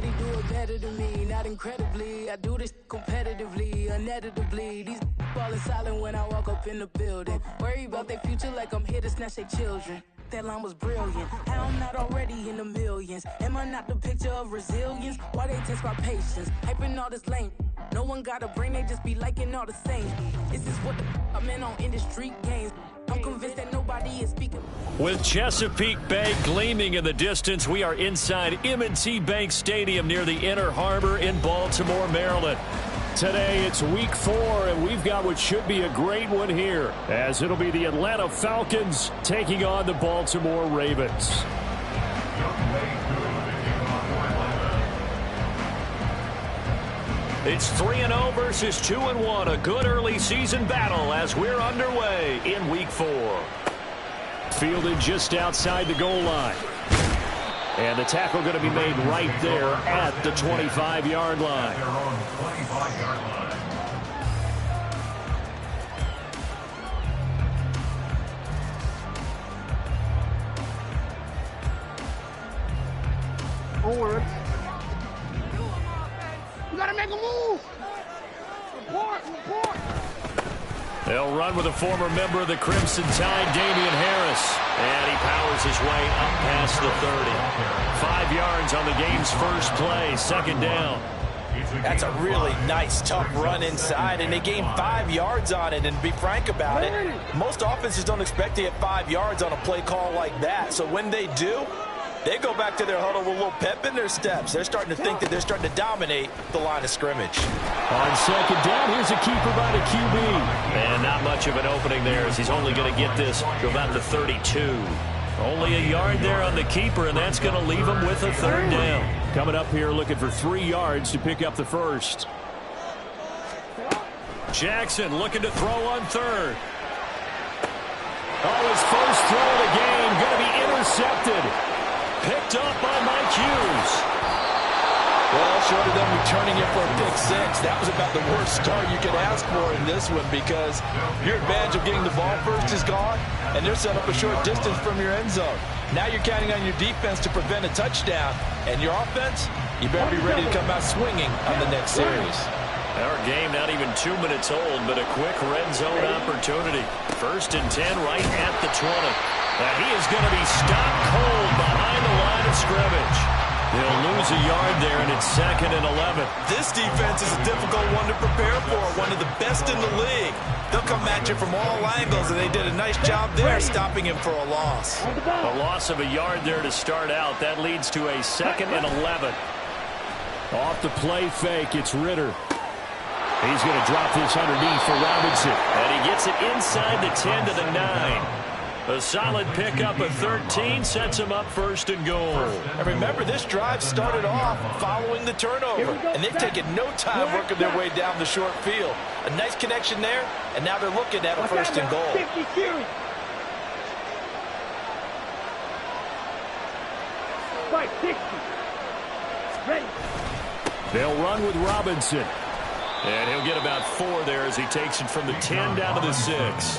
Nobody do it better than me, not incredibly. I do this competitively, uneditably. These falling silent when I walk up in the building. Worry about their future like I'm here to snatch their children. That line was brilliant. How I'm not already in the millions? Am I not the picture of resilience? Why they test my patience? Hyping all this lame. No one got a brain, they just be liking all the same. Is this what the I'm in on industry games? I'm convinced that nobody is speaking. With Chesapeake Bay gleaming in the distance, we are inside M&T Bank Stadium near the Inner Harbor in Baltimore, Maryland. Today it's week 4, and we've got what should be a great one here, as it'll be the Atlanta Falcons taking on the Baltimore Ravens. It's 3-0 versus 2-1, a good early season battle as we're underway in week 4. Fielded just outside the goal line. And the tackle going to be made right there at the 25-yard line. Forward. You gotta make a move. Report. They'll run with a former member of the Crimson Tide, Damian Harris. And he powers his way up past the 30. 5 yards on the game's first play, second down. That's a really nice, tough run inside, and they gained 5 yards on it. And to be frank about it, most offenses don't expect to get 5 yards on a play call like that. So when they do, they go back to their huddle with a little pep in their steps. They're starting to think that they're starting to dominate the line of scrimmage. On second down, here's a keeper by the QB. And not much of an opening there, as he's only going to get this to about the 32. Only a yard there on the keeper, and that's going to leave him with a third down. Coming up here looking for 3 yards to pick up the first. Jackson looking to throw on third. Oh, his first throw of the game going to be intercepted. Picked up by Mike Hughes. Well, short of them returning it for a pick 6, that was about the worst start you could ask for in this one, because your advantage of getting the ball first is gone, and they're set up a short distance from your end zone. Now you're counting on your defense to prevent a touchdown, and your offense, you better be ready to come out swinging on the next series. Our game not even 2 minutes old, but a quick red zone opportunity. 1st and 10 right at the 20. And he is going to be stopped cold behind the line of scrimmage. They'll lose a yard there, and it's 2nd and 11. This defense is a difficult one to prepare for, one of the best in the league. They'll come at you from all angles, and they did a nice job there stopping him for a loss. A loss of a yard there to start out. That leads to a 2nd and 11. Off the play fake, it's Ritter. He's going to drop this underneath for Robinson. And he gets it inside the 10 to the 9. A solid pickup of 13 sets him up 1st and goal. And remember, this drive started off following the turnover, and they've taken no time working their way down the short field. A nice connection there, and now they're looking at a 1st and goal. Ready. They'll run with Robinson. And he'll get about 4 there as he takes it from the 10 down to the 6.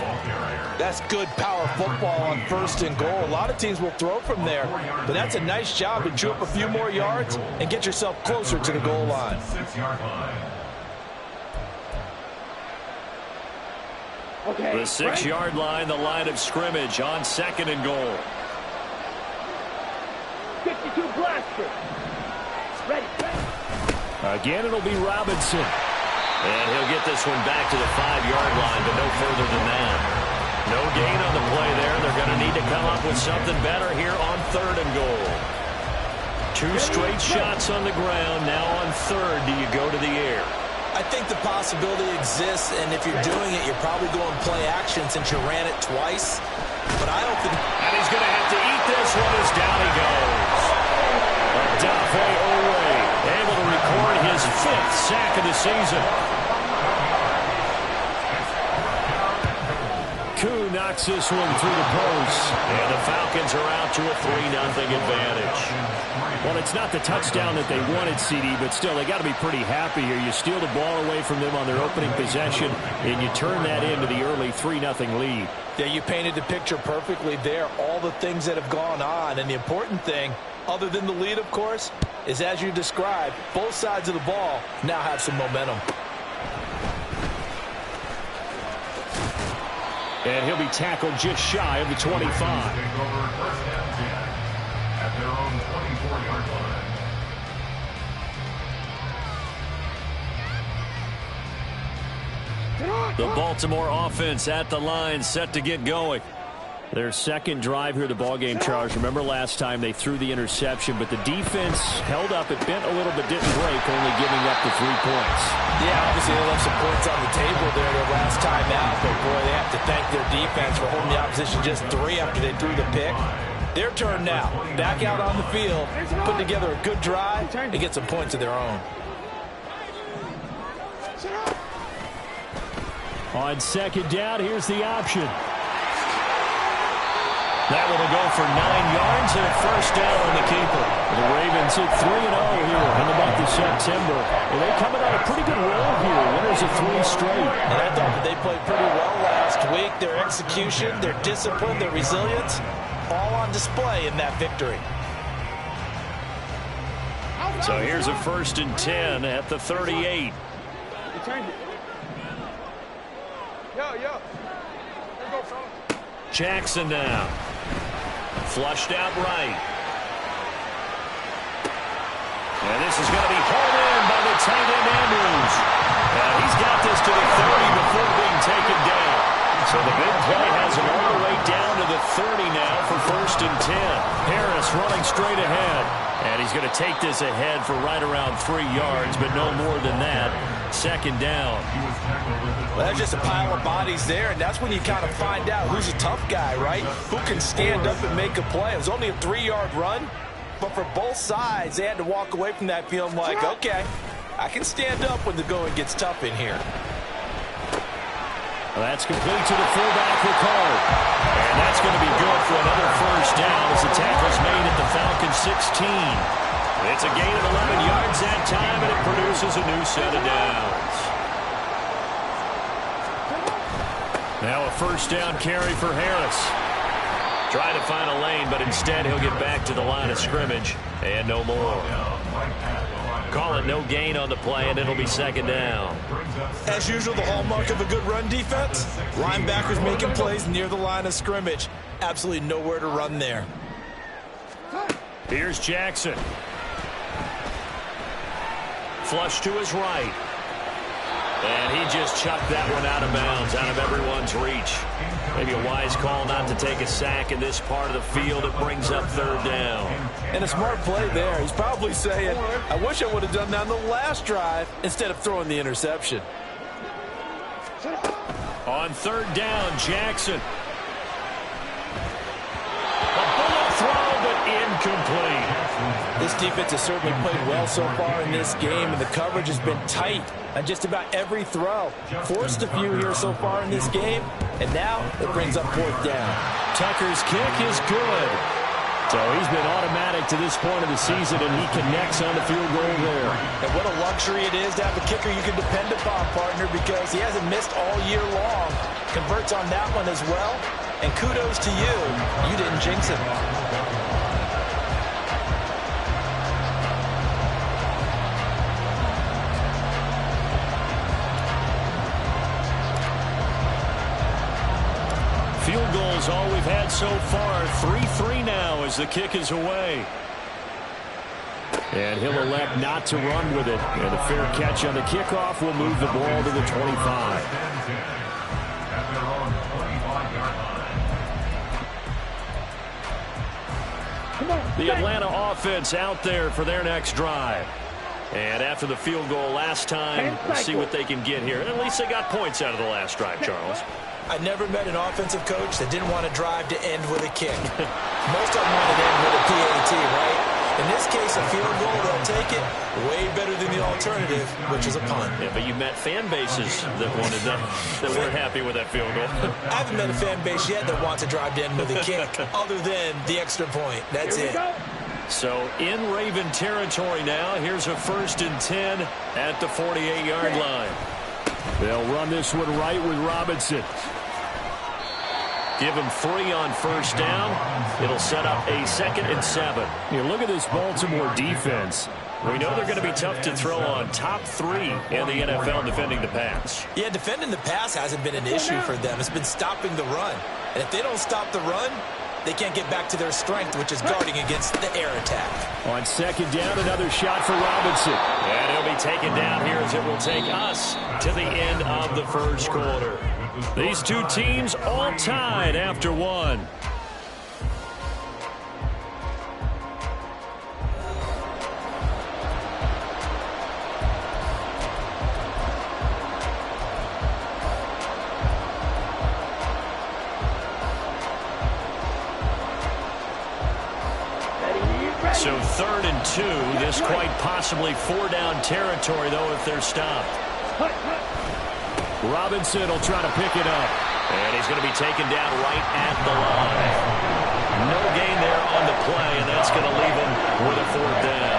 That's good power football on 1st and goal. A lot of teams will throw from there, but that's a nice job to chew up a few more yards and get yourself closer to the goal line. Okay. The 6-yard line, the line of scrimmage on 2nd and goal. 52 blaster. Ready. Again, it'll be Robinson. And he'll get this one back to the 5-yard line, but no further than that. No gain on the play there. They're going to need to come up with something better here on 3rd and goal. 2 straight shots on the ground. Now on 3rd, do you go to the air? I think the possibility exists, and if you're doing it, you're probably going play action since you ran it twice. But I don't think... And he's going to have to eat this one as down he goes. Odafe Owe able to record his 5th sack of the season. Koo knocks this one through the post. And the Falcons are out to a 3-0 advantage. Well, it's not the touchdown that they wanted, CD, but still, they got to be pretty happy here. You steal the ball away from them on their opening possession, and you turn that into the early 3-0 lead. Yeah, you painted the picture perfectly there. All the things that have gone on, and the important thing, other than the lead, of course, is as you described, both sides of the ball now have some momentum. And he'll be tackled just shy of the 25. The Baltimore offense at the line, set to get going. Their second drive here, the ballgame, Charles. Remember last time they threw the interception, but the defense held up. It bent a little but didn't break, only giving up the 3 points. Yeah, obviously they left some points on the table there their last time out, but boy, they have to thank their defense for holding the opposition just 3 after they threw the pick. Their turn now. Back out on the field, put together a good drive, and get some points of their own. On second down, here's the option. That one will go for 9 yards and a first down on the keeper. The Ravens at 3-0 here in the month of September. And they coming on a pretty good roll here. Winners of 3 straight. And I thought that they played pretty well last week. Their execution, their discipline, their resilience, all on display in that victory. So here's a 1st and 10 at the 38. Yo. There go, fella. Jackson now. Flushed out right. And this is going to be hauled in by the tight end Andrews. And he's got this to the 30 before being taken down. So the big play has him all the way down to the 30 now for 1st and 10. Harris running straight ahead. And he's going to take this ahead for right around 3 yards, but no more than that. 2nd down. Well, that's just a pile of bodies there, and that's when you kind of find out who's a tough guy, right? Who can stand up and make a play. It was only a 3-yard run, but for both sides, they had to walk away from that feeling like, okay, I can stand up when the going gets tough in here. Well, that's complete to the fullback, Ricard. And that's going to be good for another 1st down as the tackle's made at the Falcons 16. It's a gain of 11 yards that time, and it produces a new set of downs. Now a 1st down carry for Harris. Trying to find a lane, but instead he'll get back to the line of scrimmage, and no more. Call it no gain on the play, and it'll be 2nd down. As usual, the hallmark of a good run defense, linebackers making plays near the line of scrimmage. Absolutely nowhere to run there. Here's Jackson. Flush to his right. And he just chucked that one out of bounds, out of everyone's reach. Maybe a wise call not to take a sack in this part of the field. It brings up 3rd down. And a smart play there. He's probably saying, I wish I would have done that on the last drive instead of throwing the interception. On 3rd down, Jackson. A bullet throw, but incomplete. This defense has certainly played well so far in this game, and the coverage has been tight on just about every throw. Forced a few here so far in this game, and now it brings up 4th down. Tucker's kick is good. So he's been automatic to this point of the season, and he connects on the field goal there. And what a luxury it is to have a kicker you can depend upon, partner, because he hasn't missed all year long. Converts on that one as well, and kudos to you. You didn't jinx him. Field goals all we've had so far. 3-3 now as the kick is away. And he'll elect not to run with it. And a fair catch on the kickoff will move the ball to the 25. The Atlanta offense out there for their next drive. And after the field goal last time, we'll see what they can get here. At least they got points out of the last drive, Charles. I never met an offensive coach that didn't want to drive to end with a kick. Most of them want to end with a PAT, right? In this case, a field goal, they'll take it. Way better than the alternative, which is a punt. Yeah, but you met fan bases that wanted that weren't happy with that field goal. I haven't met a fan base yet that wants to drive to end with a kick, other than the extra point. That's it. So in Raven territory now, here's a 1st and 10 at the 48-yard line. They'll run this one right with Robinson. Give him 3 on 1st down. It'll set up a 2nd and 7. You look at this Baltimore defense. We know they're going to be tough to throw on. Top 3 in the NFL defending the pass. Yeah, defending the pass hasn't been an issue for them. It's been stopping the run. And if they don't stop the run, they can't get back to their strength, which is guarding against the air attack. On 2nd down, another shot for Robinson. And he'll be taken down here as it will take us to the end of the 1st quarter. These two teams all tied after 1. So 3rd and 2. This quite possibly 4-down territory, though, if they're stopped. Robinson will try to pick it up. And he's going to be taken down right at the line. No gain there on the play, and that's going to leave him with a 4th down.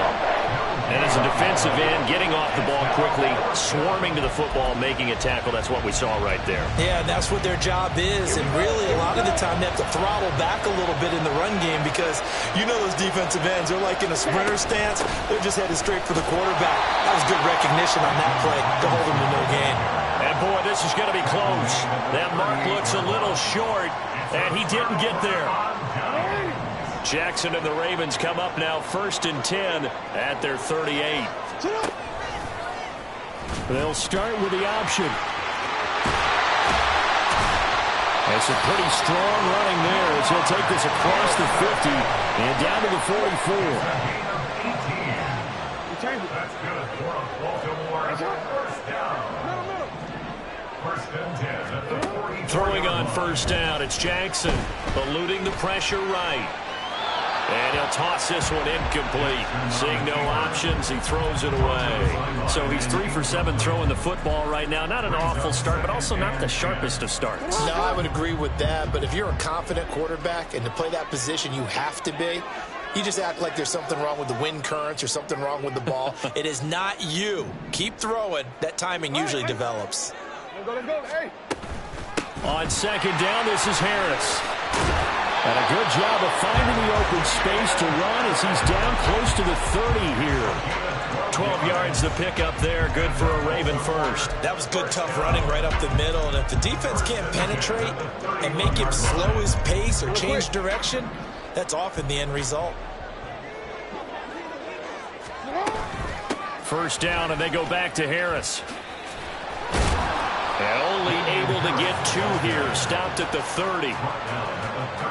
And as a defensive end, getting off the ball quickly, swarming to the football, making a tackle, that's what we saw right there. Yeah, and that's what their job is. And really, a lot of the time, they have to throttle back a little bit in the run game because you know those defensive ends, they're like in a sprinter stance. They're just headed straight for the quarterback. That was good recognition on that play to hold him to no gain. And, boy, this is going to be close. That mark looks a little short, and he didn't get there. Jackson and the Ravens come up now 1st and 10 at their 38. They'll start with the option. That's a pretty strong running there as he'll take this across the 50 and down to the 44. Throwing on 1st down, it's Jackson, eluding the pressure right. And he'll toss this one incomplete. Seeing no options, he throws it away. So he's 3 for 7 throwing the football right now. Not an awful start, but also not the sharpest of starts. No, I would agree with that. But if you're a confident quarterback and to play that position you have to be, you just act like there's something wrong with the wind currents or something wrong with the ball. It is not you. Keep throwing. That timing usually develops. On 2nd down, this is Harris. And a good job of finding the open space to run as he's down close to the 30 here. 12 yards the pickup there. Good for a Raven 1st. That was good, tough running right up the middle. And if the defense can't penetrate and make him slow his pace or change direction, that's often the end result. 1st down, and they go back to Harris. And only able to get 2 here. Stopped at the 30.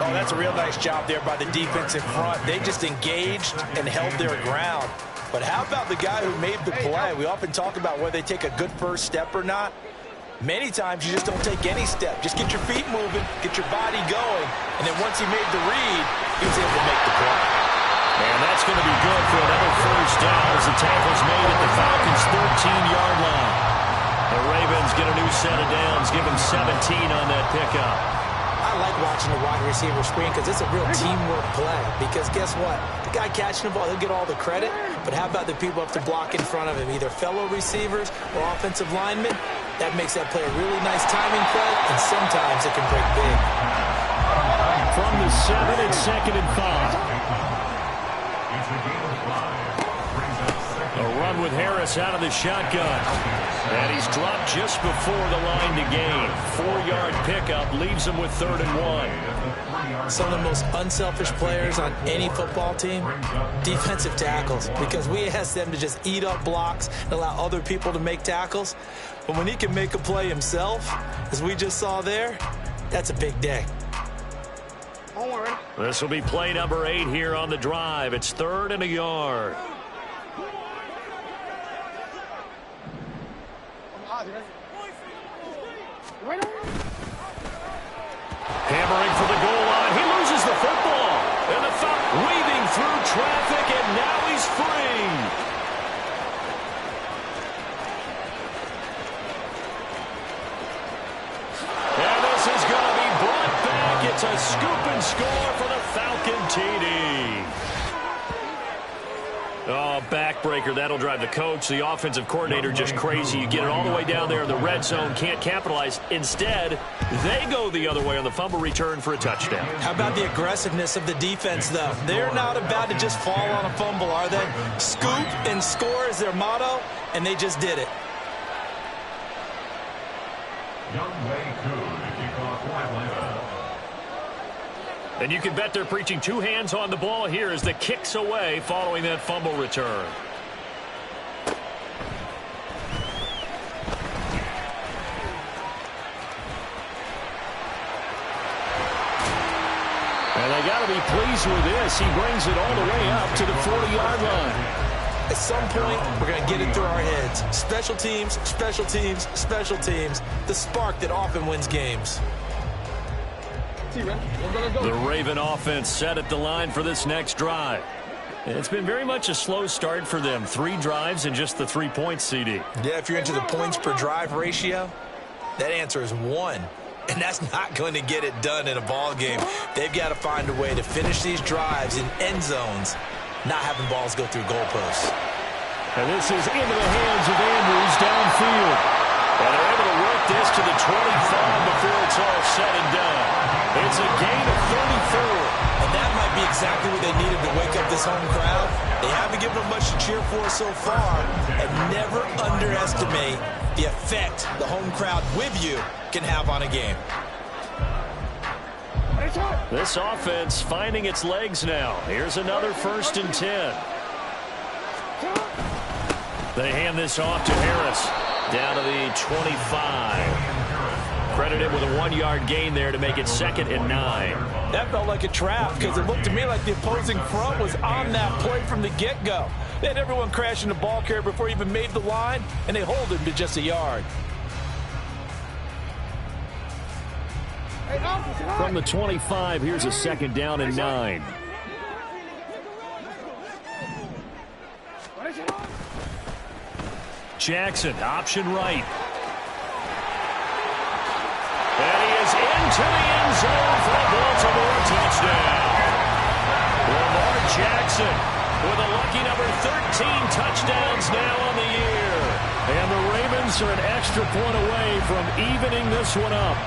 Oh, that's a real nice job there by the defense in front. They just engaged and held their ground. But how about the guy who made the play? We often talk about whether they take a good first step or not. Many times you just don't take any step. Just get your feet moving, get your body going, and then once he made the read, he was able to make the play. And that's going to be good for another 1st down as the tackle's made at the Falcons' 13-yard line. The Ravens get a new set of downs, give them 17 on that pickup. I like watching the wide receiver screen because it's a real teamwork play. Because guess what? The guy catching the ball, he'll get all the credit. But how about the people up to block in front of him, either fellow receivers or offensive linemen? That makes that play a really nice timing play, and sometimes it can break big. From the 7 and 2nd and 5. A run with Harris out of the shotgun. And he's dropped just before the line to gain. 4-yard pickup leaves him with 3rd and 1. Some of the most unselfish players on any football team, defensive tackles, because we ask them to just eat up blocks and allow other people to make tackles. But when he can make a play himself, as we just saw there, that's a big day. This will be play number 8 here on the drive. It's 3rd and a yard. Hammering for the goal line. He loses the football. And the foul weaving through traffic, and score for the Falcon TD. Oh, backbreaker. That'll drive the coach, the offensive coordinator, just crazy. You get it all the way down there in the red zone, can't capitalize. Instead, they go the other way on the fumble return for a touchdown. How about the aggressiveness of the defense, though? They're not about to just fall on a fumble, are they? Scoop and score is their motto, and they just did it. And you can bet they're preaching two hands on the ball here as the kick's away following that fumble return. And they got to be pleased with this. He brings it all the way up to the 40-yard line. At some point, we're going to get it through our heads. Special teams, special teams, special teams. The spark that often wins games. The Raven offense set at the line for this next drive. It's been very much a slow start for them. 3 drives and just the 3 points, CD. Yeah, if you're into the points per drive ratio, that answer is 1. And that's not going to get it done in a ball game. They've got to find a way to finish these drives in end zones, not having balls go through goalposts. And this is into the hands of Andrews downfield. And they're able to work this to the 25 before it's all said and done. It's a gain of 34. And that might be exactly what they needed to wake up this home crowd. They haven't given them much to cheer for so far. And never underestimate the effect the home crowd with you can have on a game. This offense finding its legs now. Here's another 1st and 10. They hand this off to Harris. Down to the 25. Credited with a 1-yard gain there to make it 2nd and 9. That felt like a trap because it looked to me like the opposing front was on that play from the get-go. They had everyone crashing the ball carrier before he even made the line, and they hold him to just a yard. From the 25, here's a 2nd down and 9. Jackson, option right. And he is into the end zone for a Baltimore touchdown. Lamar Jackson with a lucky number 13 touchdowns now on the year. And the Ravens are an extra point away from evening this one up.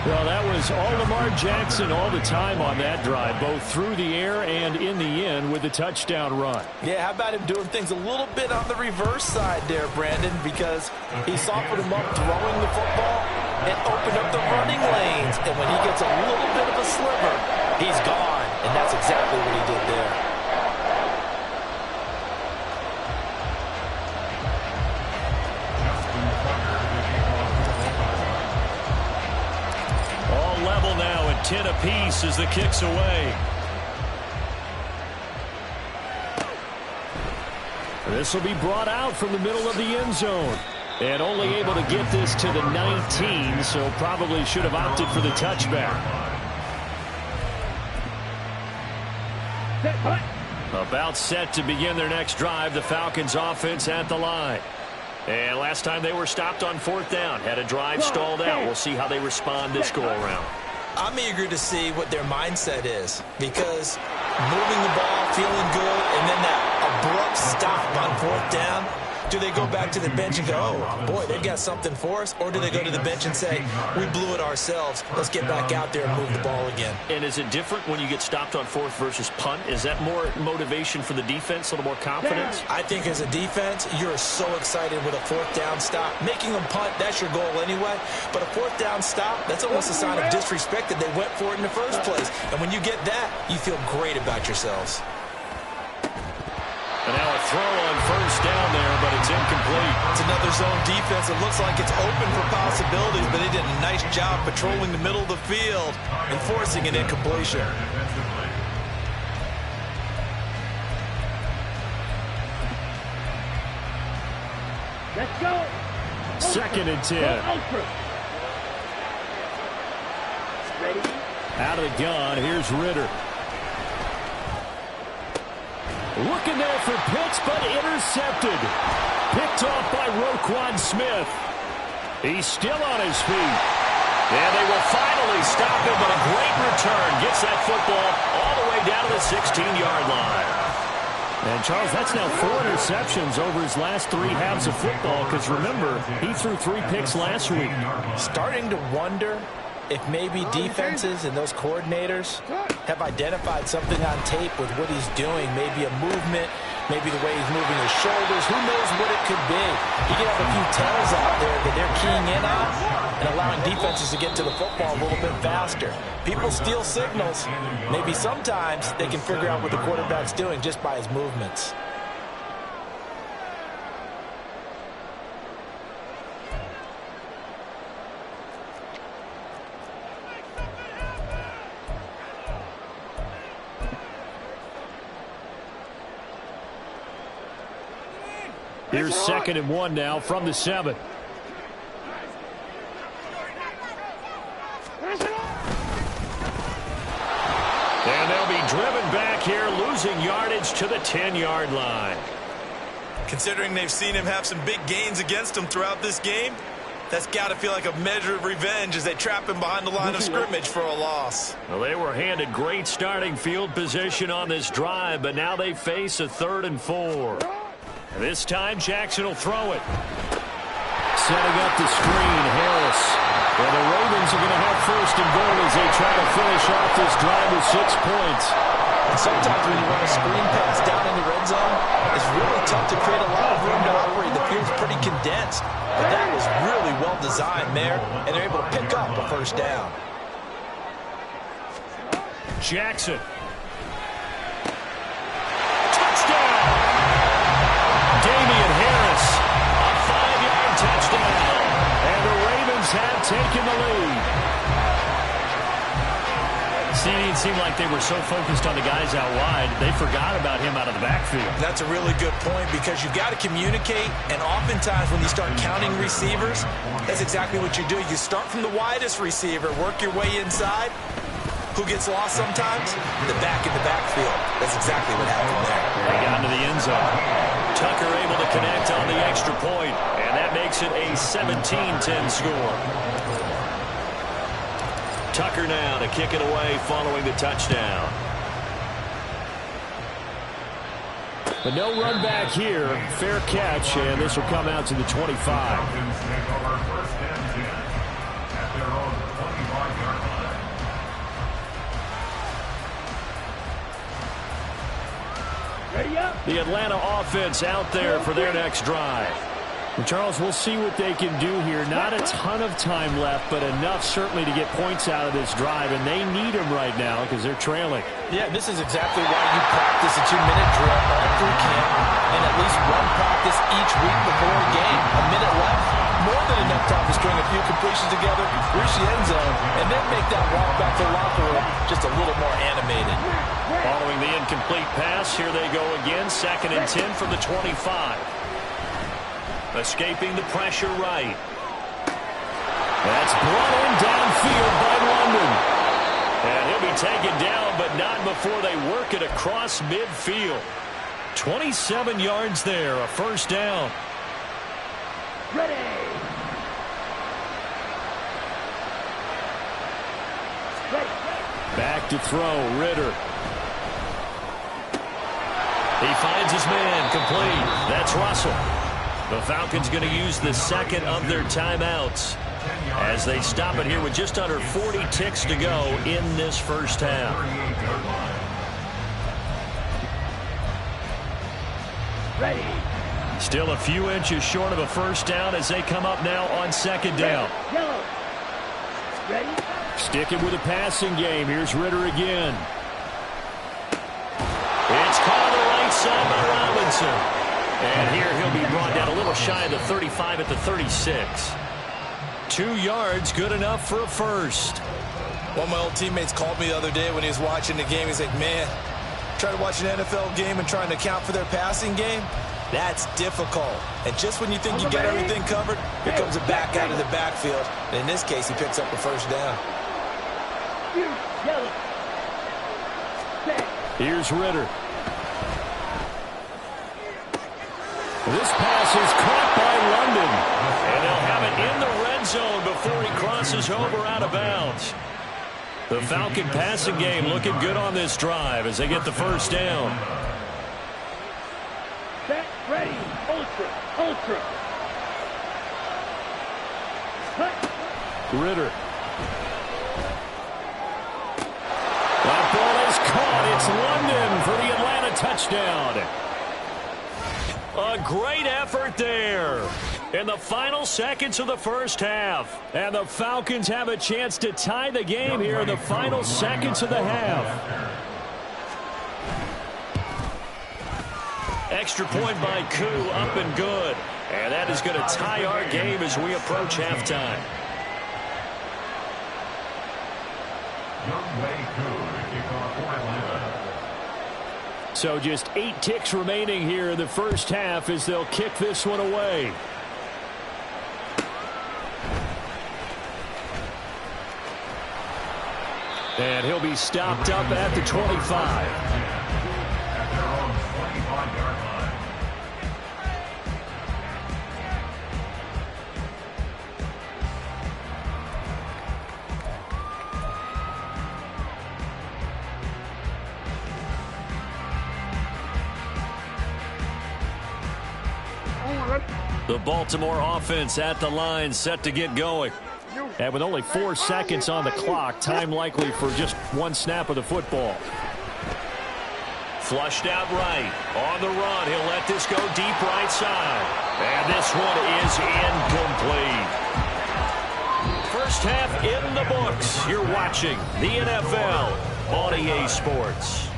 Well, that was all Lamar Jackson all the time on that drive, both through the air and in the end with the touchdown run. Yeah, how about him doing things a little bit on the reverse side there, Brandon, because he softened him up throwing the football and opened up the running lanes. And when he gets a little bit of a sliver, he's gone. And that's exactly what he did there. Level now at 10 apiece as the kick's away. This will be brought out from the middle of the end zone. And only able to get this to the 19, so probably should have opted for the touchback. About set to begin their next drive, the Falcons offense at the line. And last time they were stopped on 4th down, had a drive stalled out. We'll see how they respond this go-around. I'm eager to see what their mindset is, because moving the ball, feeling good, and then that abrupt stop on 4th down, do they go back to the bench and go, oh, boy, they've got something for us? Or do they go to the bench and say, we blew it ourselves, let's get back out there and move the ball again? And is it different when you get stopped on 4th versus punt? Is that more motivation for the defense, a little more confidence? I think as a defense, you're so excited with a 4th down stop. Making them punt, that's your goal anyway. But a 4th down stop, that's almost a sign of disrespect that they went for it in the first place. And when you get that, you feel great about yourselves. And now a throw on 1st down there, but it's incomplete. It's another zone defense. It looks like it's open for possibilities, but they did a nice job patrolling the middle of the field and forcing an incompletion. Let's go. 2nd and 10. Ready? Out of the gun, here's Ritter. Looking there for Pitts, but intercepted. Picked off by Roquan Smith. He's still on his feet. And they will finally stop him, but a great return gets that football all the way down to the 16-yard line. And, Charles, that's now 4 interceptions over his last 3 halves of football because, remember, he threw 3 picks last week. Starting to wonder if maybe defenses and those coordinators have identified something on tape with what he's doing, maybe a movement, maybe the way he's moving his shoulders. Who knows what it could be? He could have a few tells out there that they're keying in on and allowing defenses to get to the football a little bit faster. People steal signals. Maybe sometimes they can figure out what the quarterback's doing just by his movements. Here's 2nd and 1 now from the 7. And they'll be driven back here, losing yardage to the 10-yard line. Considering they've seen him have some big gains against him throughout this game, that's got to feel like a measure of revenge as they trap him behind the line of scrimmage for a loss. Well, they were handed great starting field position on this drive, but now they face a 3rd and 4. This time, Jackson will throw it. Setting up the screen, Harris. And the Ravens are going to have 1st and goal as they try to finish off this drive with 6 points. And sometimes when you run a screen pass down in the red zone, it's really tough to create a lot of room to operate. The field's pretty condensed. But that was really well designed there, and they're able to pick up a 1st down. Jackson. Damian Harris, a 5-yard touchdown. And the Ravens have taken the lead. See, it seemed like they were so focused on the guys out wide, they forgot about him out of the backfield. That's a really good point because you've got to communicate, and oftentimes when you start counting receivers, that's exactly what you do. You start from the widest receiver, work your way inside. Who gets lost sometimes? The back in the backfield. That's exactly what happened there. They got into the end zone. Tucker able to connect on the extra point, and that makes it a 17-10 score. Tucker now to kick it away following the touchdown. But no run back here. Fair catch, and this will come out to the 25. The Atlanta offense out there for their next drive. And Charles, we'll see what they can do here. Not a ton of time left, but enough certainly to get points out of this drive, and they need them right now because they're trailing. Yeah, this is exactly why you practice a 2-minute drill all through camp and at least one practice each week before a game. A minute left, more than enough time to string a few completions together, reach the end zone, and then make that walk back to the locker room just a little more animated. Following the incomplete pass, here they go again, 2nd and 10 from the 25. Escaping the pressure right. That's brought in downfield by London. And he'll be taken down, but not before they work it across midfield. 27 yards there, a 1st down. Ready. Back to throw, Ritter. He finds his man, complete. That's Russell. The Falcons going to use the 2nd of their timeouts as they stop it here with just under 40 ticks to go in this 1st half. Ready. Still a few inches short of a 1st down as they come up now on 2nd down. Yellow. Ready. Sticking with a passing game. Here's Ritter again. It's caught on the right side by Robinson. And here he'll be brought down a little shy of the 35 at the 36. 2 yards, good enough for a 1st. One of my old teammates called me the other day when he was watching the game. He's like, man, trying to watch an NFL game and trying to account for their passing game, that's difficult. And just when you think you get everything covered, here comes a back out of the backfield. And in this case, he picks up a 1st down. Yellow. Here's Ritter. This pass is caught by London. And they'll have it in the red zone before he crosses goes over out of bounds. The Falcon passing game looking good on this drive as they get the first down. Set, ready, ultra. Ritter. That ball is caught. It's London for the Atlanta touchdown. A great effort there in the final seconds of the first half. And the Falcons have a chance to tie the game here in the final seconds of the half. Extra point by Koo, up and good. And that is going to tie our game as we approach halftime. So just 8 ticks remaining here in the first half as they'll kick this one away. And he'll be stopped up at the 25. The Baltimore offense at the line, set to get going. And with only 4 seconds on the clock, time likely for just 1 snap of the football. Flushed out right. On the run, he'll let this go deep right side. And this one is incomplete. First half in the books. You're watching the NFL on EA Sports.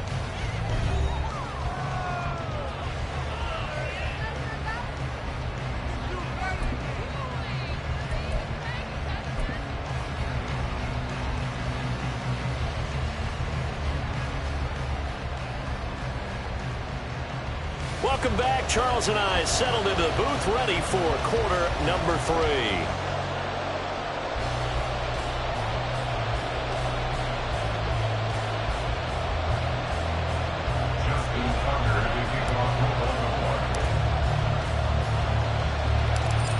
Welcome back. Charles and I settled into the booth, ready for quarter number 3.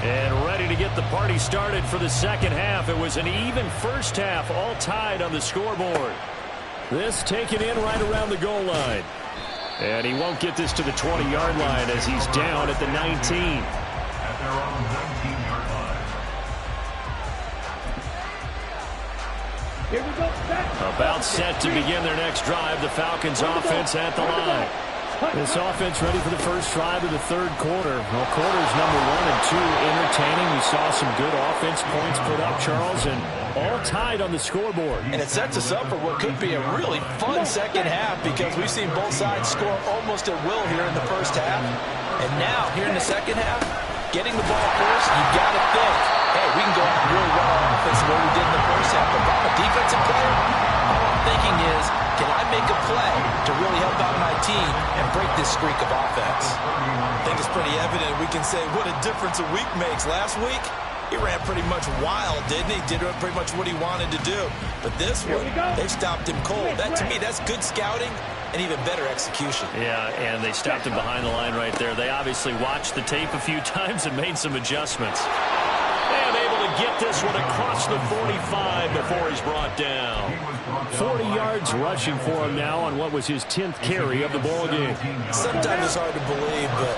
And ready to get the party started for the second half. It was an even first half, all tied on the scoreboard. This taken in right around the goal line. And he won't get this to the 20-yard line as he's down at the 19. At their own 19-yard line. Here we go. Set. About set to begin their next drive. The Falcons offense at the line. This offense ready for the first drive of the third quarter. Well, quarters number 1 and 2 entertaining. We saw some good offense points put up, Charles, and all tied on the scoreboard. And it sets us up for what could be a really fun second half because we've seen both sides score almost at will here in the first half. And now, here in the second half, getting the ball first, you got to think, hey, we can go out and really run on offense the way we did in the first half. But if I'm a defensive player, all I'm thinking is, can I make a play to really help out my team and break this streak of offense? I think it's pretty evident. We can say what a difference a week makes. Last week, he ran pretty much wild, didn't he? Did pretty much what he wanted to do. But this one, they stopped him cold. That, to me, that's good scouting and even better execution. Yeah, and they stopped him behind the line right there. They obviously watched the tape a few times and made some adjustments. And able to get this one across the 45 before he's brought down. 40 yards rushing for him now on what was his 10th carry of the ball game. Sometimes it's hard to believe, but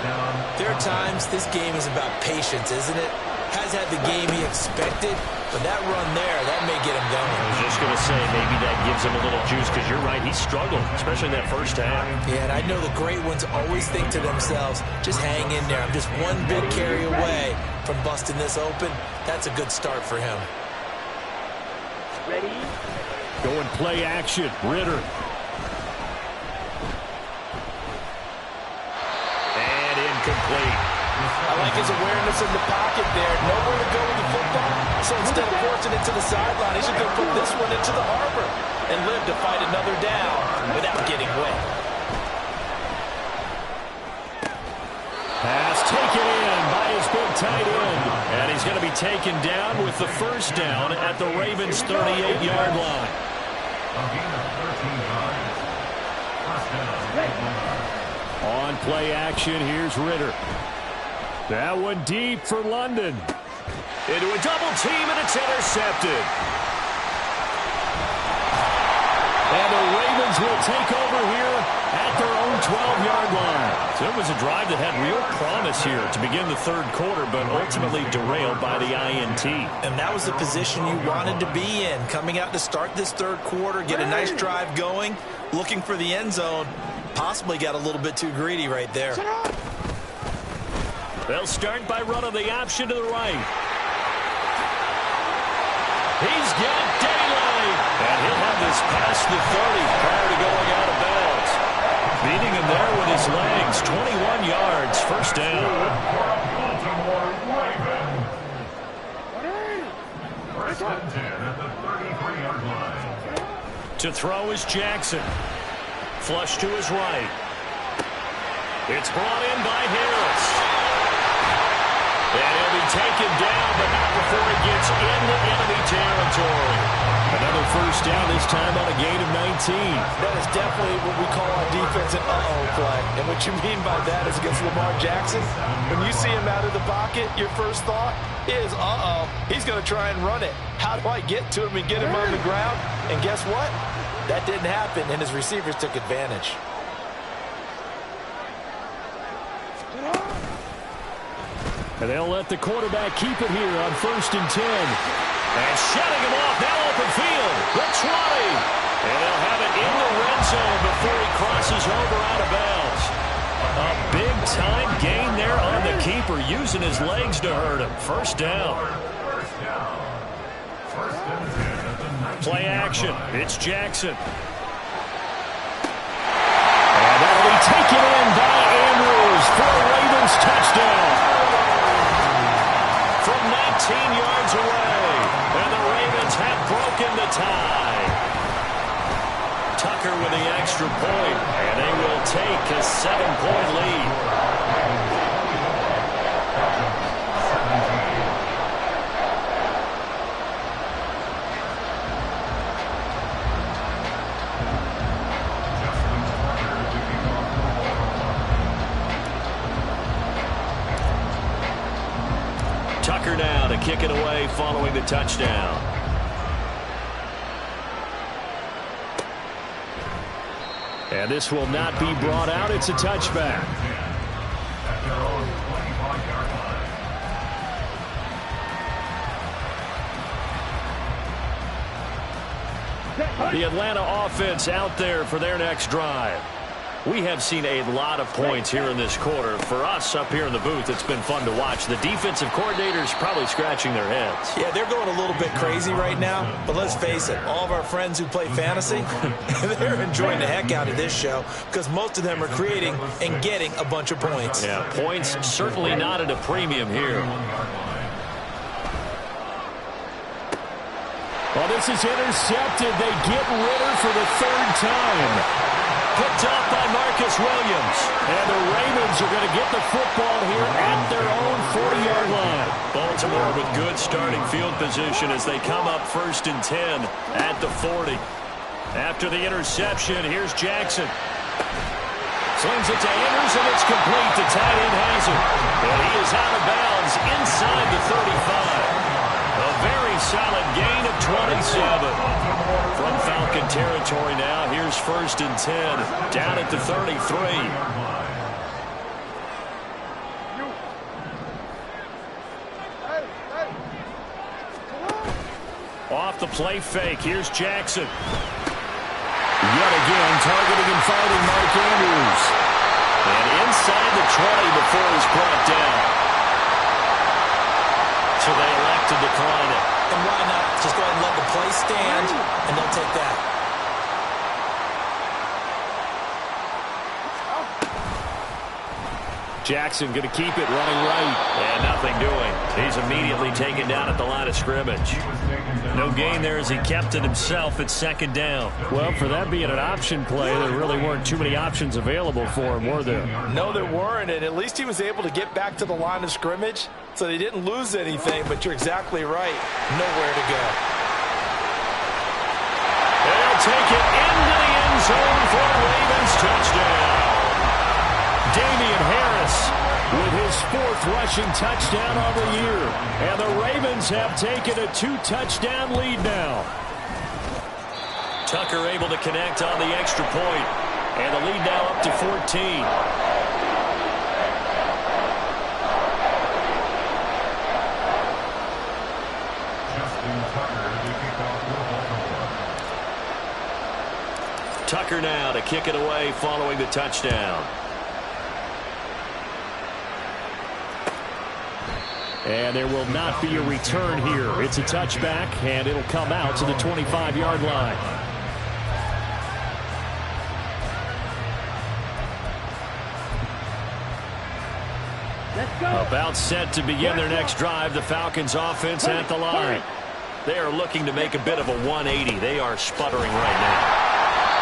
there are times this game is about patience, isn't it? Has had the game he expected, but that run there, that may get him going. I was just going to say, maybe that gives him a little juice, because you're right, he struggled, especially in that first half. Yeah, and I know the great ones always think to themselves, just hang in there. I'm just one big carry away from busting this open. That's a good start for him. Ready? Going play action. Ritter. And incomplete. I like his awareness in the pocket there. Nowhere to go with the football. So instead of forcing it to the sideline, he's just going to put this one into the harbor and live to fight another down without getting wet. Pass taken in by his big tight end. And he's going to be taken down with the first down at the Ravens' 38-yard line. On play action, here's Ritter. That one deep for London. Into a double team, and it's intercepted. And the Ravens will take over here at their own 12-yard line. So it was a drive that had real promise here to begin the third quarter, but ultimately derailed by the INT. And that was the position you wanted to be in, coming out to start this third quarter, get a nice drive going, looking for the end zone. Possibly got a little bit too greedy right there. They'll start by running the option to the right. He's got daylight. And he'll have this past the 30 prior to going out of bounds. Beating him there with his legs. 21 yards, first down. Baltimore Ravens. First and 10 at the 33-yard line. To throw is Jackson. Flush to his right. It's brought in by Harris. And he'll be taken down, but not before he gets into enemy territory. Another first down, this time on a gain of 19. That is definitely what we call on defense an uh-oh play. And what you mean by that is against Lamar Jackson, when you see him out of the pocket, your first thought is, uh-oh, he's going to try and run it. How do I get to him and get him on the ground? And guess what? That didn't happen, and his receivers took advantage. And they'll let the quarterback keep it here on 1st and 10. And shutting him off, now open field. The 20. And they'll have it in the red zone before he crosses over out of bounds. A big-time gain there on the keeper, using his legs to hurt him. First down. First and 10 at the 19. Play action. It's Jackson. And that'll be taken in by Andrews for a Ravens touchdown. From 19 yards away, and the Ravens have broken the tie. Tucker with the extra point, and they will take a 7-point lead. Tucker now to kick it away following the touchdown. And this will not be brought out. It's a touchback. At their own 25-yard line. The Atlanta offense out there for their next drive. We have seen a lot of points here in this quarter. For us up here in the booth, it's been fun to watch. The defensive coordinators probably scratching their heads. Yeah, they're going a little bit crazy right now, but let's face it, all of our friends who play fantasy, they're enjoying the heck out of this show because most of them are creating and getting a bunch of points. Yeah, points certainly not at a premium here. Well, this is intercepted. They get Ritter for the third time. Picked up by Marcus Williams. And the Ravens are going to get the football here at their own 40-yard line. Baltimore with good starting field position as they come up 1st and 10 at the 40. After the interception, here's Jackson. Slings it to Andrews, and it's complete. The tight end has it. And he is out of bounds inside the 35. A very solid gain of 27. From Falcon territory now, here's 1st and 10, down at the 33. Off the play fake, here's Jackson. Yet again, targeting and finding Mark Andrews. And inside the 20 before he's brought down. So they elect to decline it. And why not? Just go ahead and let the play stand, and they'll take that. Jackson going to keep it running right. And nothing doing. He's immediately taken down at the line of scrimmage. No gain there as he kept it himself at 2nd down. Well, for that being an option play, there really weren't too many options available for him, were there? No, there weren't, and at least he was able to get back to the line of scrimmage, so they didn't lose anything, but you're exactly right. Nowhere to go. They'll take it into the end zone for a Ravens touchdown. Damian Harris with his 4th rushing touchdown on the year. And the Ravens have taken a 2-touchdown lead now. Tucker able to connect on the extra point. And the lead now up to 14. Tucker now to kick it away following the touchdown. And there will not be a return here. It's a touchback, and it'll come out to the 25-yard line. Let's go. About set to begin their next drive, the Falcons offense at the line. They are looking to make a bit of a 180. They are sputtering right now.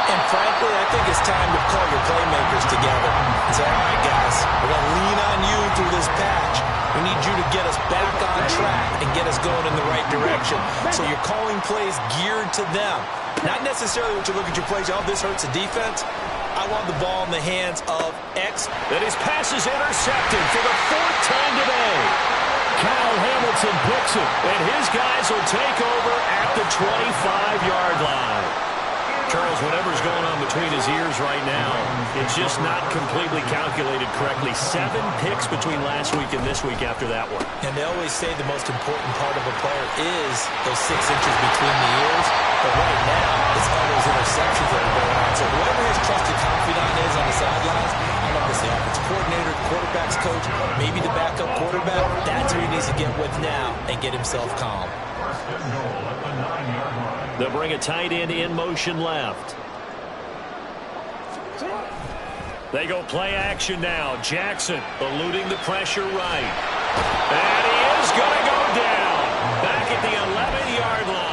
And frankly, I think it's time to call your playmakers together and say, all right, guys, we're going to lean on you through this patch. We need you to get us back on track and get us going in the right direction. So you're calling plays geared to them. Not necessarily what you look at your plays, oh, this hurts the defense. I want the ball in the hands of X. And his pass is intercepted for the 4th time today. Kyle Hamilton picks it, and his guys will take over at the 25-yard line. Charles, whatever's going on between his ears right now, it's just not completely calculated correctly. 7 picks between last week and this week after that one. And they always say the most important part of a player is those 6 inches between the ears. But right now, it's all those interceptions that are going on. So whoever his trusted confidant is on the sidelines, I love this, the offensive coordinator, quarterback's coach, maybe the backup quarterback, that's who he needs to get with now and get himself calm. They'll bring a tight end in motion left. They go play action now. Jackson eluding the pressure right. And he is going to go down. Back at the 11-yard line.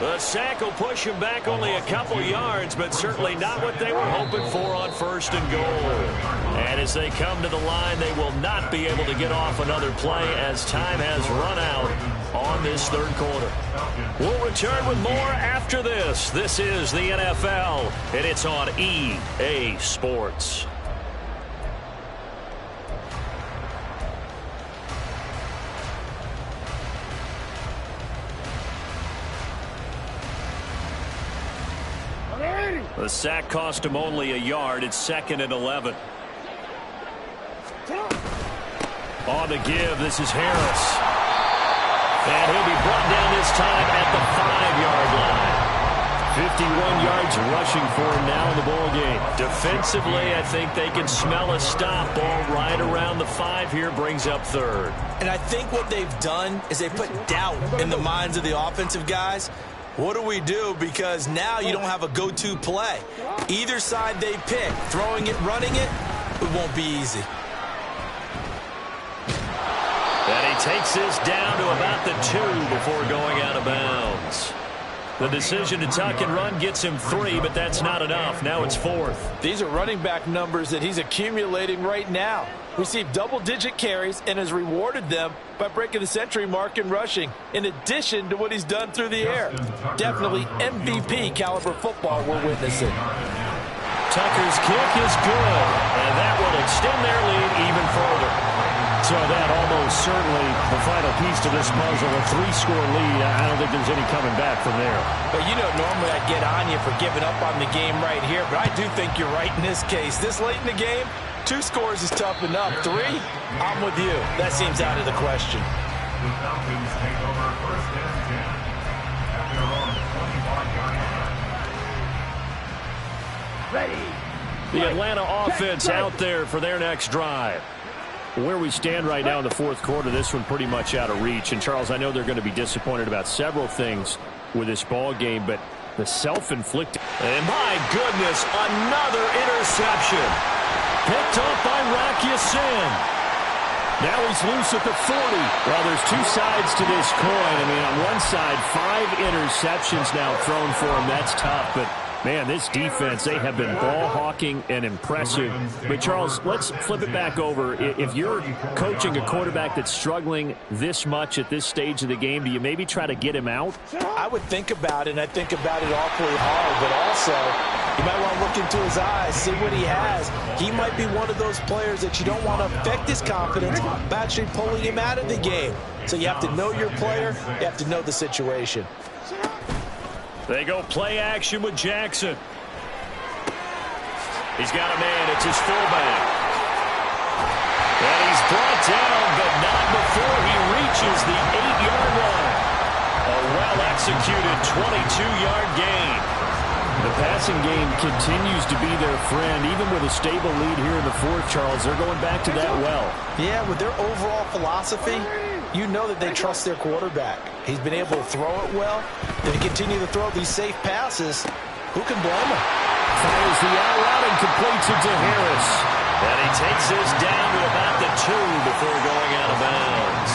The sack will push him back only a couple yards, but certainly not what they were hoping for on 1st and goal. And as they come to the line, they will not be able to get off another play as time has run out on this 3rd quarter. We'll return with more after this. This is the NFL, and it's on EA Sports. The sack cost him only a yard. It's 2nd and 11. On the give, this is Harris. And he'll be brought down this time at the 5-yard line. 51 yards rushing for him now in the ball game. Defensively, I think they can smell a stop. Ball right around the 5 here, brings up 3rd. And I think what they've done is they put doubt in the minds of the offensive guys. What do we do? Because now you don't have a go-to play. Either side they pick, throwing it, running it, it won't be easy. And he takes this down to about the 2 before going out of bounds. The decision to tuck and run gets him 3, but that's not enough. Now it's 4th. These are running back numbers that he's accumulating right now. Received double-digit carries and has rewarded them by breaking the century mark in rushing, in addition to what he's done through the air. Definitely MVP caliber football we're witnessing. Tucker's kick is good, and that will extend their lead even further. So that almost certainly the final piece to this puzzle, a 3-score lead. I don't think there's any coming back from there. But you know, normally I'd get on you for giving up on the game right here, but I do think you're right in this case. This late in the game, 2 scores is tough enough. 3, I'm with you. That seems out of the question. The Falcons take over 1st and 10 at their own 25-yard line. Ready. The Atlanta offense out there for their next drive. Where we stand right now in the 4th quarter, this one pretty much out of reach. And, Charles, I know they're going to be disappointed about several things with this ball game, but the self-inflicted. And, my goodness, another interception. Picked up by Rock Ya-Sin. Now he's loose at the 40. Well, there's 2 sides to this coin. I mean, on one side, 5 interceptions now thrown for him. That's tough, but man, this defense, they have been ball hawking and impressive. But, Charles, let's flip it back over. If you're coaching a quarterback that's struggling this much at this stage of the game, do you maybe try to get him out? I would think about it, and I think about it awfully hard, but also you might want to look look into his eyes, see what he has. He might be one of those players that you don't want to affect his confidence by actually pulling him out of the game. So you have to know your player. You have to know the situation. They go play action with Jackson. He's got a man. It's his fullback. And he's brought down, but not before he reaches the 8-yard line. A well-executed 22-yard gain. The passing game continues to be their friend. Even with a stable lead here in the fourth, Charles, they're going back to that well. Yeah, with their overall philosophy, you know that they trust their quarterback. He's been able to throw it well. If he continue to throw these safe passes, who can blame him? Fires the out route and completes it to Harris. And he takes this down to about the 2 before going out of bounds.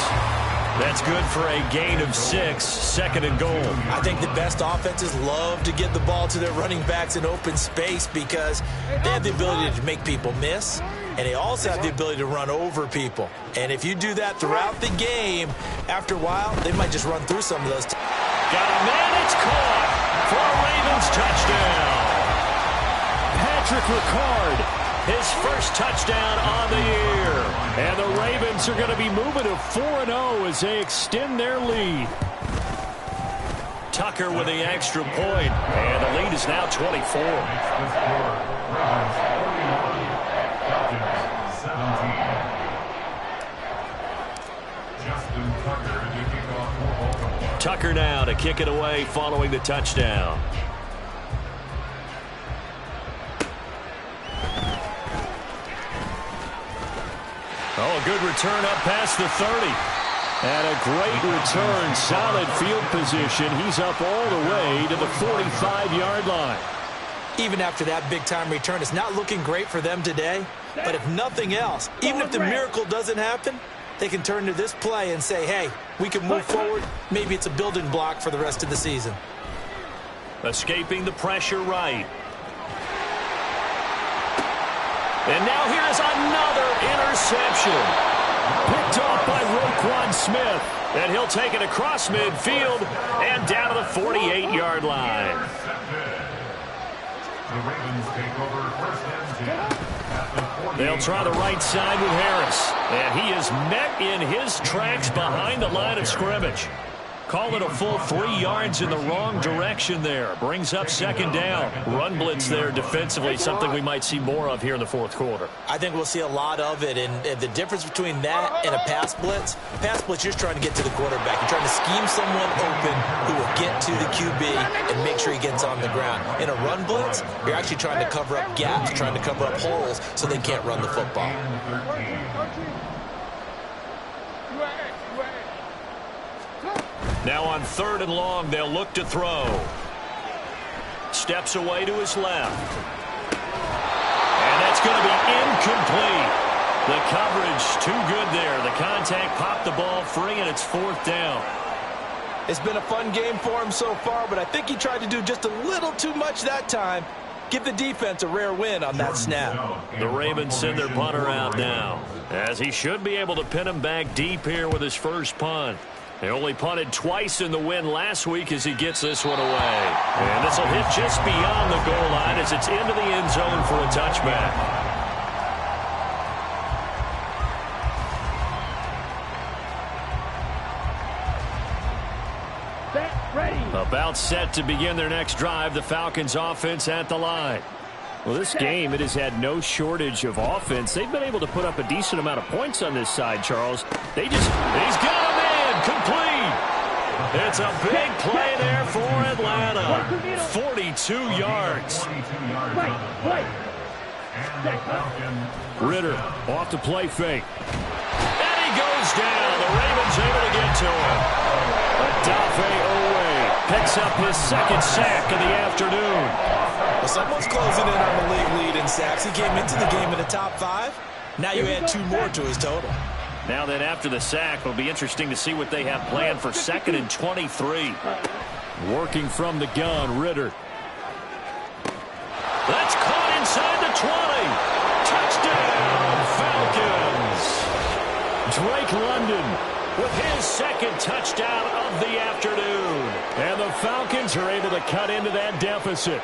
That's good for a gain of 6, second and goal. I think the best offenses love to get the ball to their running backs in open space because they have the ability to make people miss, and they also have the ability to run over people. And if you do that throughout the game, after a while, they might just run through some of those. Got a man, it's caught for a Ravens touchdown. Patrick Ricard, his first touchdown on the year. And the Ravens are going to be moving to 4-0 as they extend their lead. Tucker with the extra point, and the lead is now 24. Tucker now to kick it away following the touchdown. Oh, a good return up past the 30. And a great return, solid field position. He's up all the way to the 45-yard line. Even after that big-time return, it's not looking great for them today. But if nothing else, even if the miracle doesn't happen, they can turn to this play and say, hey, we can move forward. Maybe it's a building block for the rest of the season. Escaping the pressure right. And now here's another interception. Picked off by Roquan Smith. And he'll take it across midfield and down to the 48-yard line. The Ravens take over first and 10. They'll try the right side with Harris. And he is met in his tracks behind the line of scrimmage. Call it a full 3 yards in the wrong direction there. Brings up second down. Run blitz there defensively, something we might see more of here in the fourth quarter. I think we'll see a lot of it, and the difference between that and a pass blitz, you're just trying to get to the quarterback. You're trying to scheme someone open who will get to the QB and make sure he gets on the ground. In a run blitz, you're actually trying to cover up gaps, trying to cover up holes so they can't run the football. Now on 3rd and long, they'll look to throw. Steps away to his left. And that's going to be incomplete. The coverage too good there. The contact popped the ball free, and it's 4th down. It's been a fun game for him so far, but I think he tried to do just a little too much that time. Give the defense a rare win on that snap. The Ravens send their punter out now, as he should be able to pin him back deep here with his first punt. They only punted twice in the win last week as he gets this one away. And this will hit just beyond the goal line as it's into the end zone for a touchback. About set to begin their next drive, the Falcons offense at the line. Well, this game, it has had no shortage of offense. They've been able to put up a decent amount of points on this side, Charles. He's got a man complete. It's a big play there for Atlanta. 42 yards. Ritter off the play fake. And he goes down. The Ravens able to get to him. Odafe Owe picks up his second sack of the afternoon. Well, someone's closing in on the league lead in sacks. He came into the game in the top 5. Now you add 2 more to his total. Now then, after the sack, it'll be interesting to see what they have planned for 2nd and 23. Working from the gun, Ritter. That's caught inside the 20. Touchdown, Falcons. Drake London with his second touchdown of the afternoon. And the Falcons are able to cut into that deficit.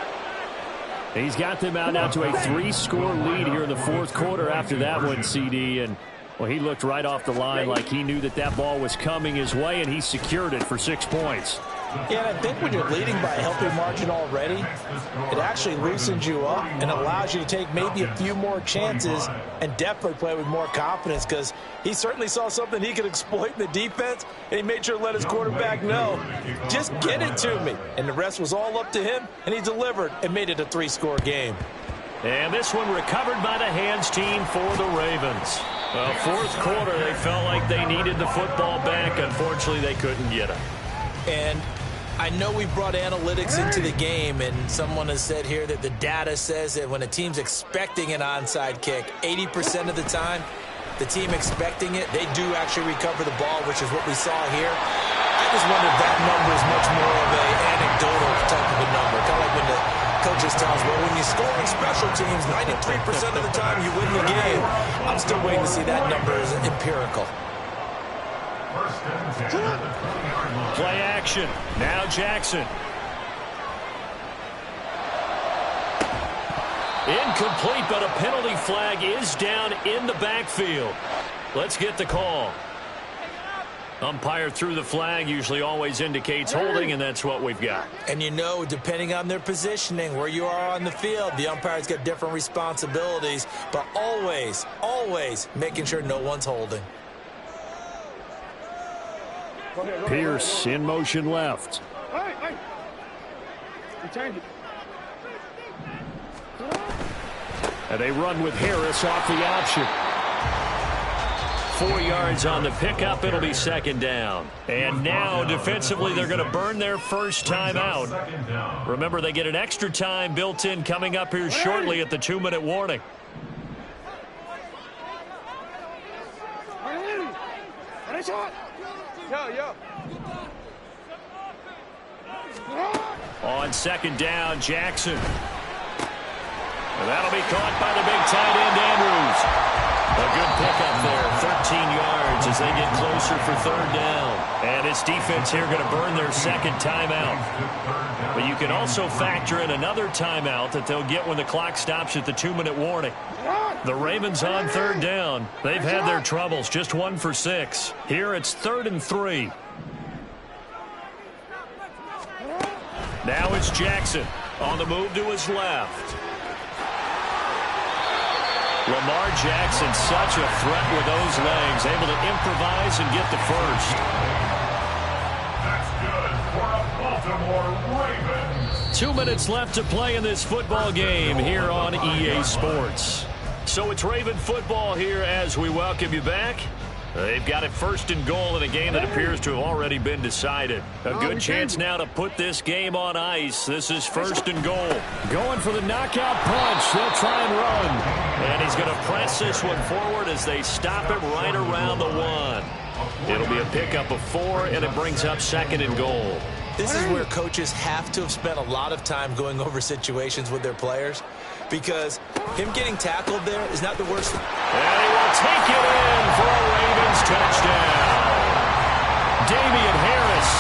He's got them out now to a 3-score lead here in the fourth quarter after that one, CD. And, well, he looked right off the line like he knew that that ball was coming his way, and he secured it for 6 points. Yeah, and I think when you're leading by a healthy margin already, it actually loosens you up and allows you to take maybe a few more chances and definitely play with more confidence, because he certainly saw something he could exploit in the defense, and he made sure to let his quarterback know, just get it to me. And the rest was all up to him, and he delivered and made it a 3-score game. And this one recovered by the hands team for the Ravens. Well, fourth quarter, they felt like they needed the football back. Unfortunately, they couldn't get it. And I know we brought analytics into the game, and someone has said here that the data says that when a team's expecting an onside kick, 80% of the time, the team expecting it, they do actually recover the ball, which is what we saw here. I just wonder if that number is much more of an anecdotal type of a number, kind of like when the coaches tell us, well, when you score on special teams, 93% of the time you win the game. I'm still waiting to see that number as empirical. Play action. Now Jackson. Incomplete, but a penalty flag is down in the backfield. Let's get the call. Umpire threw the flag, usually always indicates holding, and that's what we've got. And you know, depending on their positioning, where you are on the field, the umpire's got different responsibilities, but always, always making sure no one's holding. Pierce in motion left. And they run with Harris off the option. 4 yards on the pickup. It'll be second down. And now defensively they're going to burn their first time out. Remember, they get an extra time built in coming up here shortly at the 2-minute warning. On second down, Jackson. And that'll be caught by the big tight end, Andrews. A good pickup there, 13 yards as they get closer for third down. And this defense here going to burn their second timeout. But you can also factor in another timeout that they'll get when the clock stops at the 2-minute warning. The Ravens on third down. They've had their troubles, just 1 for 6. Here it's 3rd and 3. Now it's Jackson on the move to his left. Lamar Jackson, such a threat with those legs, able to improvise and get the first. That's good for a Baltimore Ravens. 2 minutes left to play in this football game here on EA Sports. So it's Raven football here as we welcome you back. They've got it 1st and goal in a game that appears to have already been decided. A good chance now to put this game on ice. This is 1st and goal. Going for the knockout punch. They'll try and run. And he's going to press this one forward as they stop it right around the 1. It'll be a pickup of 4, and it brings up 2nd and goal. This is where coaches have to have spent a lot of time going over situations with their players, because him getting tackled there is not the worst. And he will take it in for a Ravens touchdown. Damian Harris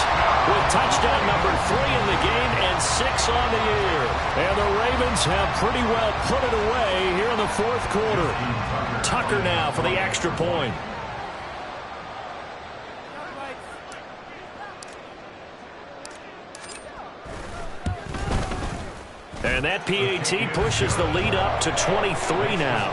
with touchdown number 3 in the game and 6 on the year. And the Ravens have pretty well put it away here in the 4th quarter. Tucker now for the extra point. And that PAT pushes the lead up to 23 now.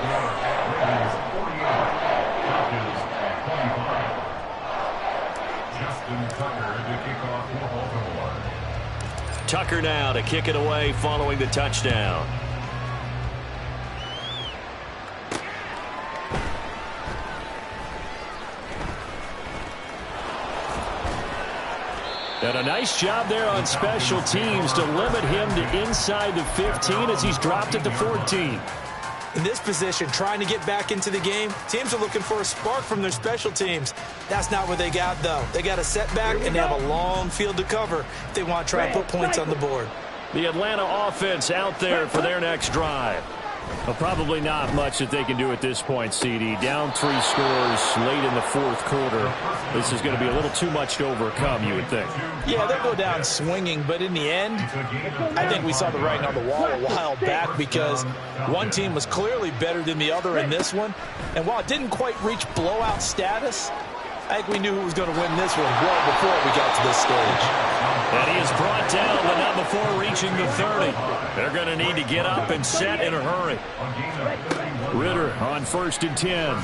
Tucker now to kick it away following the touchdown. And a nice job there on special teams to limit him to inside the 15 as he's dropped it to 14. In this position, trying to get back into the game, teams are looking for a spark from their special teams. That's not what they got, though. They got a setback, and they have a long field to cover if they want to try and put points on the board. The Atlanta offense out there for their next drive. Well, probably not much that they can do at this point, CD. Down 3 scores late in the fourth quarter. This is going to be a little too much to overcome, you would think. Yeah, they'll go down swinging, but in the end, I think we saw the writing on the wall a while back because one team was clearly better than the other in this one. And while it didn't quite reach blowout status, I think we knew who was going to win this one well before we got to this stage. And he is brought down, but not before reaching the 30. They're going to need to get up and set in a hurry. Ritter on 1st and 10.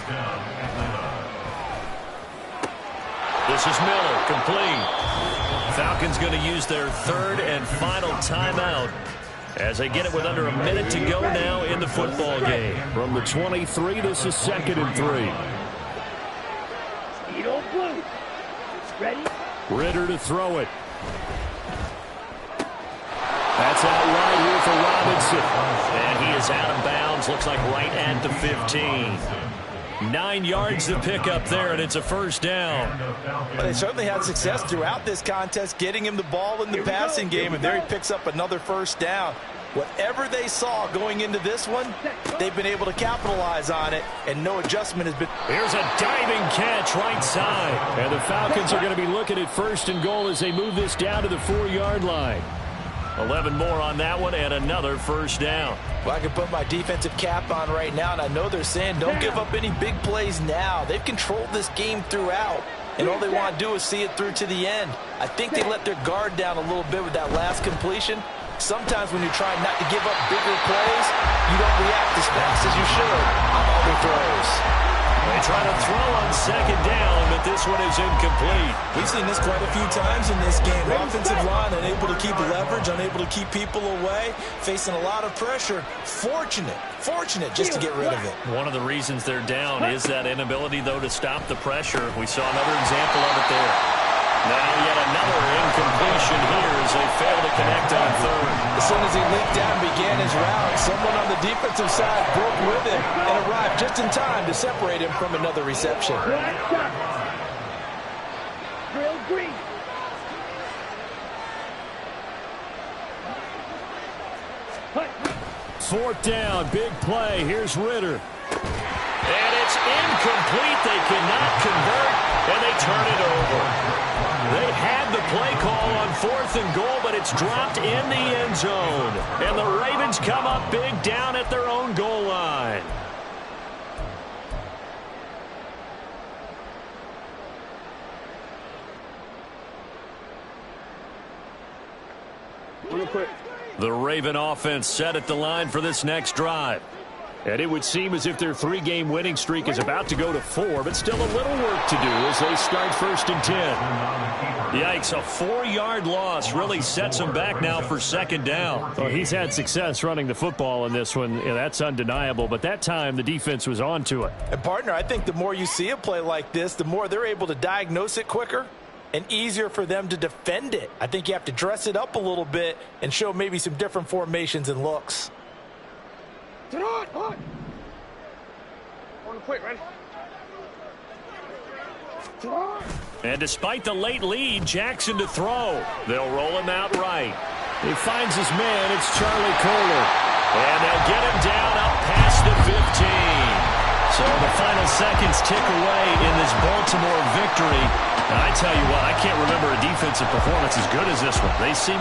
This is Miller, complete. Falcons going to use their 3rd and final timeout as they get it with under a minute to go now in the football game. From the 23, this is 2nd and 3. Ready? Ritter to throw it. That's out right here for Robinson. And he is out of bounds. Looks like right at the 15. 9 yards to pick up there, and it's a first down. Well, they certainly had success throughout this contest, getting him the ball in the passing game, and there he picks up another first down. Whatever they saw going into this one, they've been able to capitalize on it, and no adjustment has been. Here's a diving catch right side. And the Falcons are going to be looking at 1st and goal as they move this down to the 4-yard line. 11 more on that one and another first down. Well, I can put my defensive cap on right now, and I know they're saying don't give up any big plays now. They've controlled this game throughout, and all they want to do is see it through to the end. I think they let their guard down a little bit with that last completion. Sometimes when you're trying not to give up bigger plays, you don't react as fast as you should on other throws. They try to throw on 2nd down, but this one is incomplete. We've seen this quite a few times in this game. Offensive line unable to keep leverage, unable to keep people away, facing a lot of pressure. Fortunate just to get rid of it. One of the reasons they're down is that inability, though, to stop the pressure. We saw another example of it there. Now yet another incompletion here as they fail to connect on 3rd. As soon as he leaped down and began his route, someone on the defensive side broke with him and arrived just in time to separate him from another reception. Drill green. Fourth down, big play. Here's Ritter. And it's incomplete. They cannot convert, and they turn it over. They had the play call on 4th and goal, but it's dropped in the end zone. And the Ravens come up big down at their own goal line. Real quick. The Raven offense set at the line for this next drive. And it would seem as if their 3-game winning streak is about to go to 4, but still a little work to do as they start 1st and 10. Yikes, a 4-yard loss really sets them back now for 2nd down. Well, he's had success running the football in this one. Yeah, that's undeniable, but that time the defense was on to it. And, partner, I think the more you see a play like this, the more they're able to diagnose it quicker and easier for them to defend it. I think you have to dress it up a little bit and show maybe some different formations and looks. On the quick, ready? And despite the late lead, Jackson to throw. They'll roll him out right. He finds his man. It's Charlie Kohler. And they'll get him down up past the 15. So the final seconds tick away in this Baltimore victory. And I tell you what, I can't remember a defensive performance as good as this one. They seem